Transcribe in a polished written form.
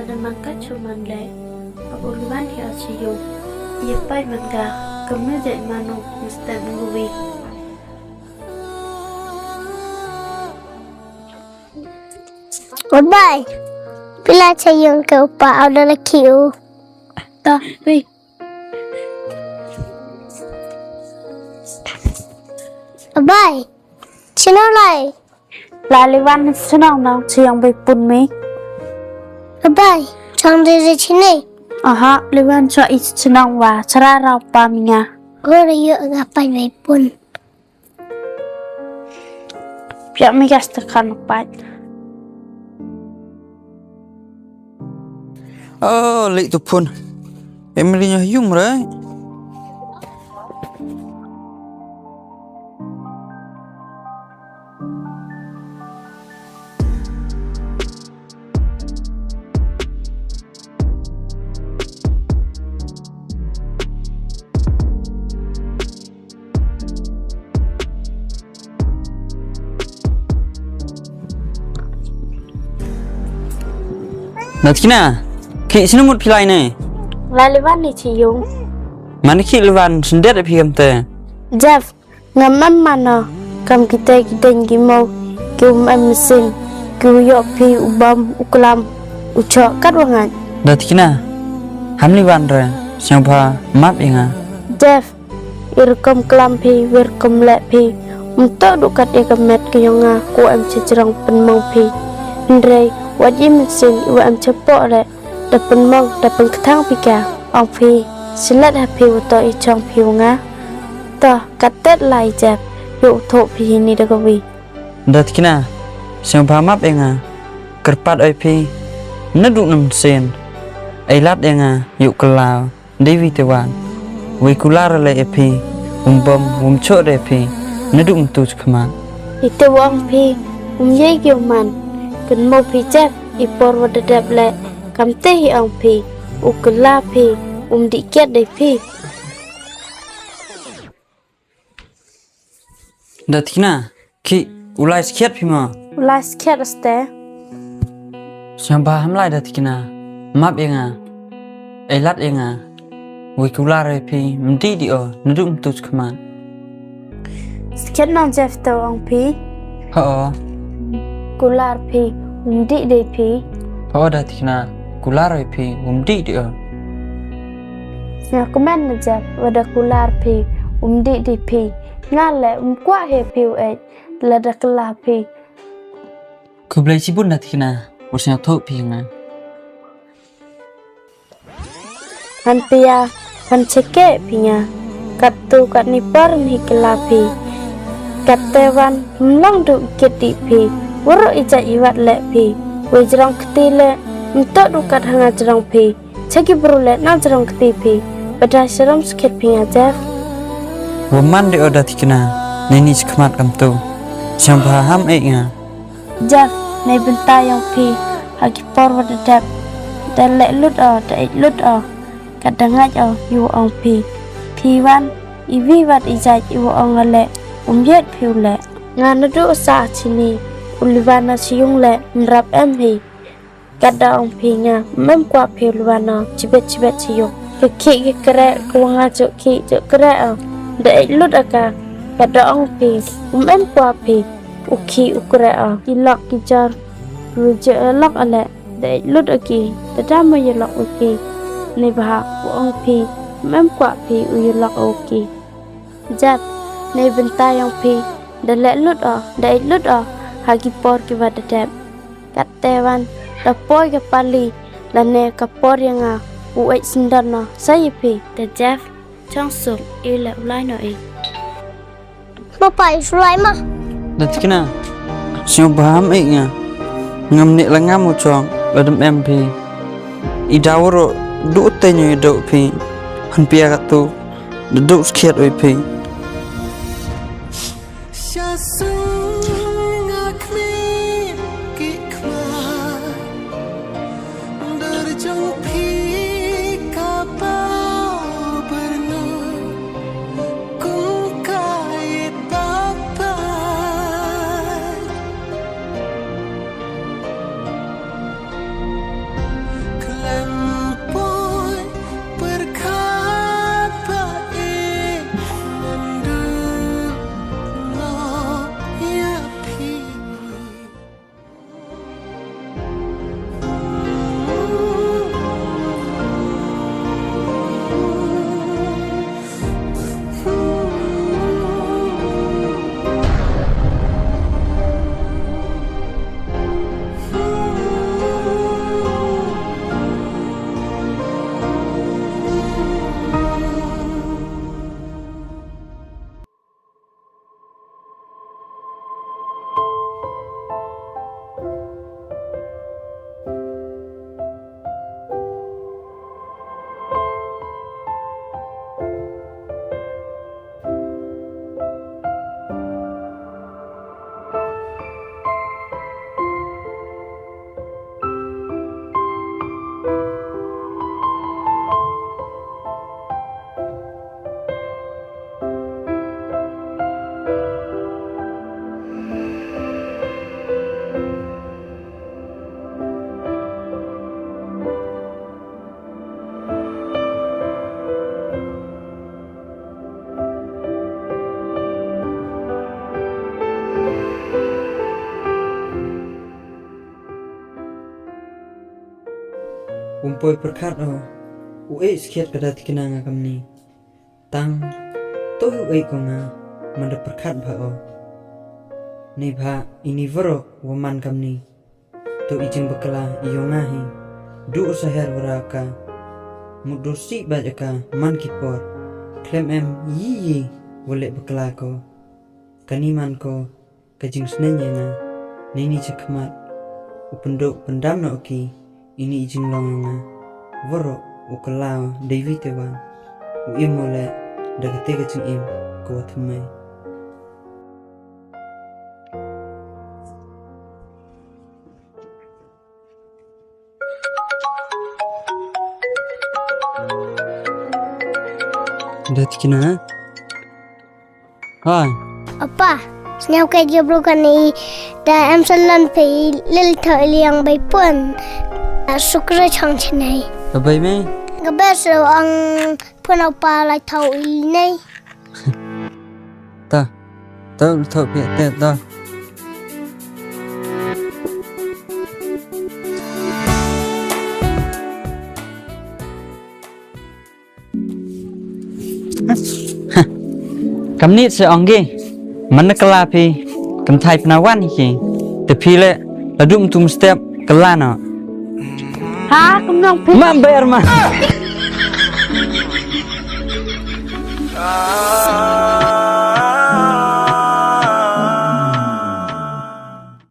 dan mangkat cuman le uluan ya cium ia pai mangga kemudian manu mesti menguwi Goodbye. Bila cayung ke upah ada lagi ta wi Bye. Cina lai. laliwan senang nang ciang bai pun mi Bye. Chang de cine. aha liwan cho is senang wa cara rau paminya Ora yo ngapai mai pun. pia mi gas tekan pat Lệ tụp phun em đi nhà dùng đấy Datikna, ki sini mut pilai ne. laliwan ni cium Mana ki lewan sendet api kamte. Jeff ngamam mana kam kita ngimau kium mesin kiu pi ubam uklam ucok kat wangan Datikna, ham lewan re, siapa map inga. Jeff irkom kelam pi wirkom le pi untuk dukat dia kemet kiyonga ku am cecerang penmong pi ndrei wajib mesin iwa am cepok le dapen mong dapen ketang pika ong pi silat happy uto i chong pi nga to katet lai Jeff yuk thok pi ni dagawi Datikna, siapa map inga. Kerpat api, neduk nem sen. Ailat inga yuk kelau, Dewi tewan. Wikular le api, bom cok le api, neduk tuj kemat. itu wong pi ye man ken mo pi Jeff ipor wadadap le kam te hi ong pi ukela pi diket de pi Datikna, ki ulai sekiat pima. ulas ket ste Siapa ham lai datikna, map inga. Ailat inga. Wikular api, menti dio, neduk tuj kemat. sket non Jeff to ong pi Oh, kular pi di de pi Datikna, kular api, menti dio. nya komen na Jeff wada kular pi di de pi ngale kwa he pi la da kala pi Ku beli cibun datikna, ursnya thok pi inga. han pia han ceke pinya katu kat ni par ni kala pi katewan mlang du keti pi woro ija iwat le pi we jrong kti le untuk dukat hanga jrong pi chagi brule na jrong kti pi pada seram sket pinya Jeff Woman dio datikna, nini sekemat kamtu. Siapa ham inga. Jeff nei benta yang pi hagi por wadadap dan le lut da lut kadangaj yu ong pi wan iwi wat ijaj yu ong le yet piu le ngana du sa chini ulivana siung le nrap em hi kada ong pi nga mem kwa piu luana chibet siung ke kre kuanga jo kre da lut aka kada ong pi mem kwa pi ukre ilak kijar ruje lak ale da lut aki da dama yelak uki ni bah ong pi mem kwa pi uyelak uki Jeff nei benta yang pi da le lut hagi por ki wadadap katewan da poi ke pali la ne ka por yang uai sindana saya pi da Jeff changsuk ile ulai no Bapak sulai mah. Datikna, siapa ham inga. Ngam nik langam ucong, ladem MP. Idawro du tenyo idau pi. Han pia katu, duduk sekiat oi pi. poi perkat sekiat kada tikenanga kamni tang to ko nga manda perkat ba ni ba ini vero waman kamni to ijing bakala iyongahi du Saher waraka mudosi bajaka man kipor klem yi wole bakala ko kaniman ko kajing snenya nga nini cakmat upendok pendam na oki ini ijing longa vero ukalao David tewan uimole dagate kajing im ko thamai Datikna. Hai. Apa? Senyap kerja bukan ni dah salon pe lil thali yang bay pun sukra chang chinai. Babai me. Gabas ang pun apa lai thau ini. Ta. Tao pe ta. Kam nit se ongge man kala pi kam thai pnawan hi te phi le ladum tum step kala no Ha, kum nong pi. ma bayar ma